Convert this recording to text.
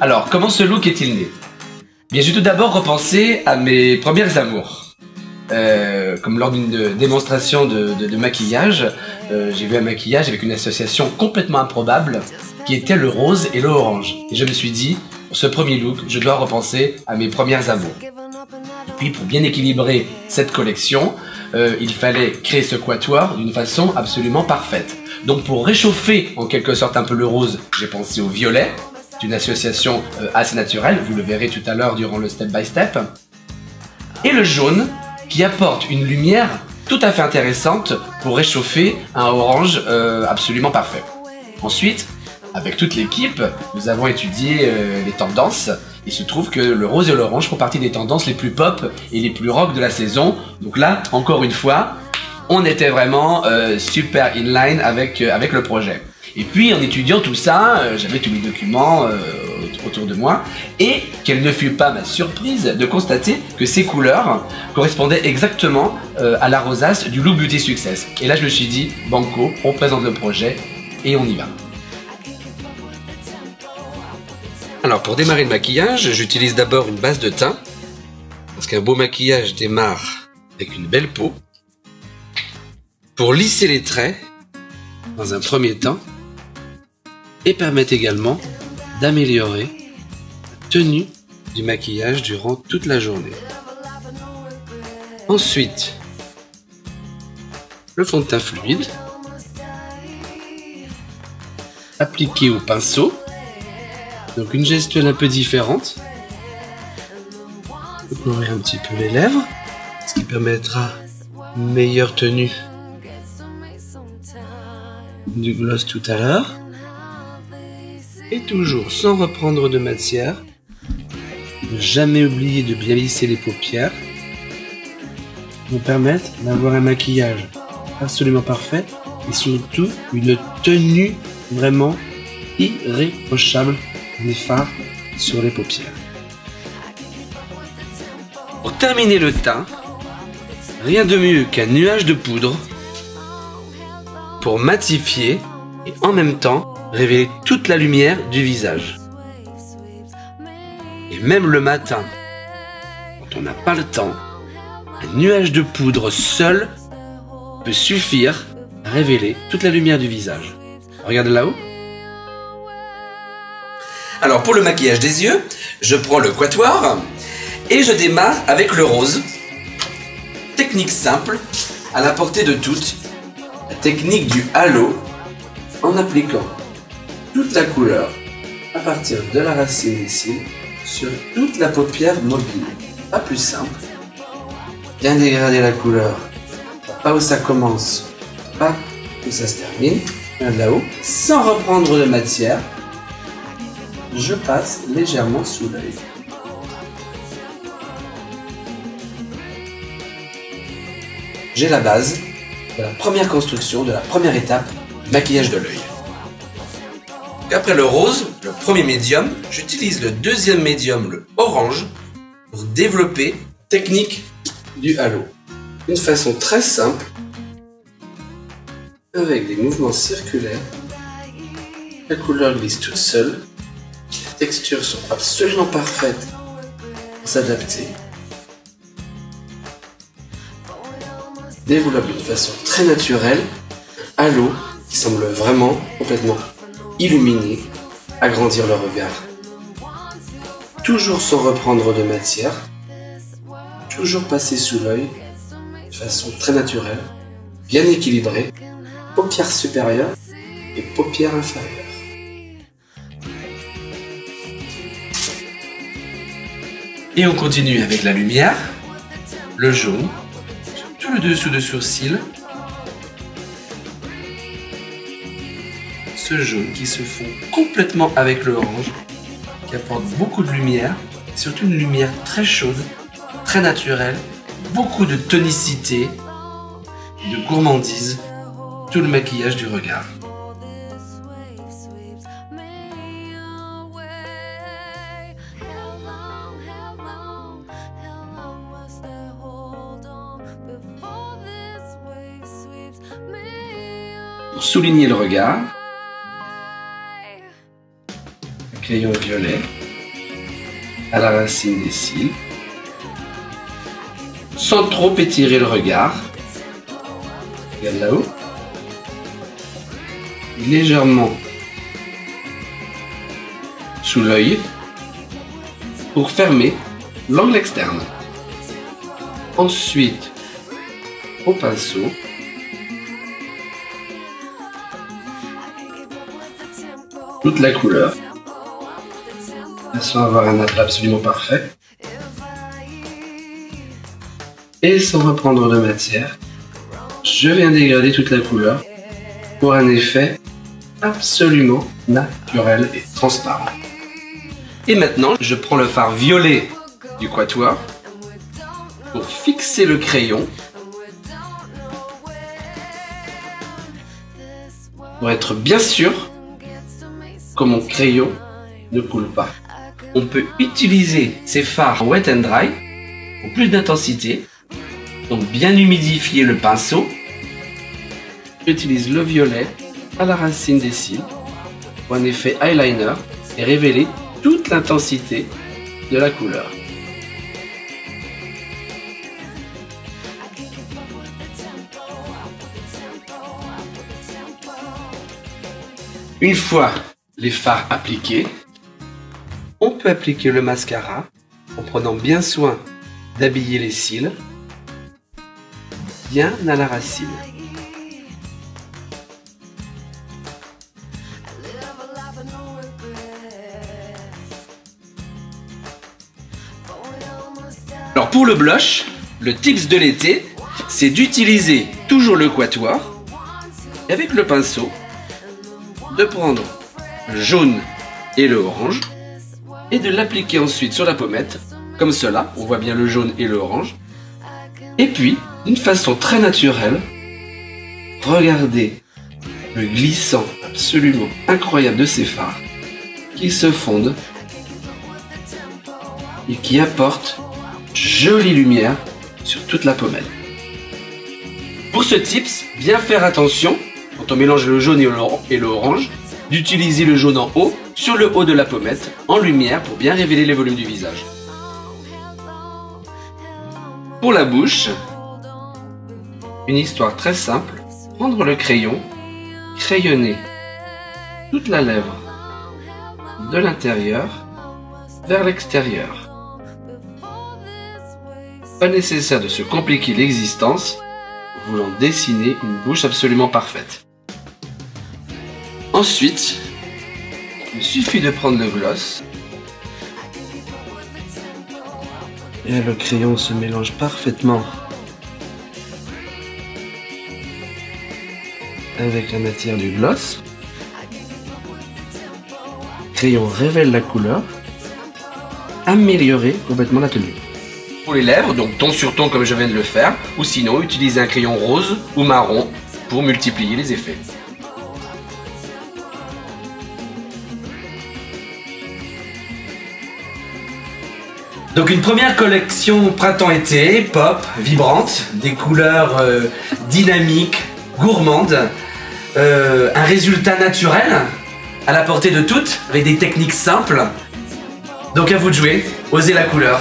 Alors, comment ce look est-il né? Bien, j'ai tout d'abord repensé à mes premières amours. Comme lors d'une démonstration de maquillage, j'ai vu un maquillage avec une association complètement improbable qui était le rose et le orange. Et je me suis dit, pour ce premier look, je dois repenser à mes premières amours. Et puis, pour bien équilibrer cette collection, il fallait créer ce quatuor d'une façon absolument parfaite. Donc, pour réchauffer en quelque sorte un peu le rose, j'ai pensé au violet. C'est une association assez naturelle, vous le verrez tout à l'heure durant le step by step. Et le jaune, qui apporte une lumière tout à fait intéressante pour réchauffer un orange absolument parfait. Ensuite, avec toute l'équipe, nous avons étudié les tendances. Il se trouve que le rose et l'orange font partie des tendances les plus pop et les plus rock de la saison. Donc là, encore une fois, on était vraiment super in line avec le projet. Et puis, en étudiant tout ça, j'avais tous les documents autour de moi. Et quelle ne fut pas ma surprise de constater que ces couleurs correspondaient exactement à la rosace du Look Beauty Success. Et là, je me suis dit, banco, on présente le projet et on y va. Alors, pour démarrer le maquillage, j'utilise d'abord une base de teint. Parce qu'un beau maquillage démarre avec une belle peau. Pour lisser les traits, dans un premier temps, et permettre également d'améliorer la tenue du maquillage durant toute la journée. Ensuite, le fond de teint fluide, appliqué au pinceau, donc une gestuelle un peu différente, pour colorer un petit peu les lèvres, ce qui permettra une meilleure tenue du gloss tout à l'heure. Et toujours sans reprendre de matière, ne jamais oublier de bien lisser les paupières, nous permettre d'avoir un maquillage absolument parfait et surtout une tenue vraiment irréprochable des fards sur les paupières. Pour terminer le teint, rien de mieux qu'un nuage de poudre pour matifier et en même temps révéler toute la lumière du visage. Et même le matin, quand on n'a pas le temps, un nuage de poudre seul peut suffire à révéler toute la lumière du visage. Regarde là-haut. Alors pour le maquillage des yeux, je prends le quatuor et je démarre avec le rose. Technique simple, à la portée de toutes, la technique du halo, en appliquant toute la couleur à partir de la racine des cils sur toute la paupière mobile. Pas plus simple. Bien dégrader la couleur. Pas où ça commence, pas où ça se termine. Regarde là-haut. Sans reprendre de matière, je passe légèrement sous l'œil. J'ai la base de la première construction, de la première étape du maquillage de l'œil. Après le rose, le premier médium, j'utilise le deuxième médium, le orange, pour développer la technique du halo. D'une façon très simple, avec des mouvements circulaires, la couleur glisse toute seule, les textures sont absolument parfaites pour s'adapter. Développe d'une façon très naturelle un halo qui semble vraiment complètement illuminer, agrandir le regard. Toujours sans reprendre de matière, toujours passer sous l'œil de façon très naturelle, bien équilibrée, paupières supérieures et paupières inférieures. Et on continue avec la lumière, le jaune, sur tout le dessous de sourcil. Ce jaune qui se fond complètement avec le orange, qui apporte beaucoup de lumière, surtout une lumière très chaude, très naturelle, beaucoup de tonicité et de gourmandise, tout le maquillage du regard. Pour souligner le regard, un crayon violet à la racine des cils, sans trop étirer le regard. Regarde là-haut. Légèrement sous l'œil pour fermer l'angle externe. Ensuite, au pinceau, toute la couleur, de façon à avoir un aplat absolument parfait. Et sans reprendre de matière, je viens dégrader toute la couleur pour un effet absolument naturel et transparent. Et maintenant, je prends le fard violet du Quatuor pour fixer le crayon, pour être bien sûr que mon crayon ne coule pas. On peut utiliser ces fards wet and dry pour plus d'intensité, donc bien humidifier le pinceau. J'utilise le violet à la racine des cils pour un effet eyeliner et révéler toute l'intensité de la couleur. Une fois les fards appliqués, on peut appliquer le mascara en prenant bien soin d'habiller les cils bien à la racine. Alors pour le blush, le tips de l'été, c'est d'utiliser toujours le Quatuor et avec le pinceau, de prendre le jaune et le orange et de l'appliquer ensuite sur la pommette, comme cela, on voit bien le jaune et le orange. Et puis, d'une façon très naturelle, regardez le glissant absolument incroyable de ces fards qui se fondent et qui apportent jolie lumière sur toute la pommette. Pour ce tips, bien faire attention, quand on mélange le jaune et l'orange, d'utiliser le jaune en haut, sur le haut de la pommette, en lumière pour bien révéler les volumes du visage. Pour la bouche, une histoire très simple, prendre le crayon, crayonner toute la lèvre de l'intérieur vers l'extérieur. Pas nécessaire de se compliquer l'existence, voulant dessiner une bouche absolument parfaite. Ensuite, il suffit de prendre le gloss et le crayon se mélange parfaitement avec la matière du gloss. Le crayon révèle la couleur, améliorer complètement la tenue. Pour les lèvres, donc ton sur ton comme je viens de le faire, ou sinon utiliser un crayon rose ou marron pour multiplier les effets. Donc une première collection printemps-été, pop, vibrante, des couleurs dynamiques, gourmandes, un résultat naturel, à la portée de toutes, avec des techniques simples. Donc à vous de jouer, osez la couleur.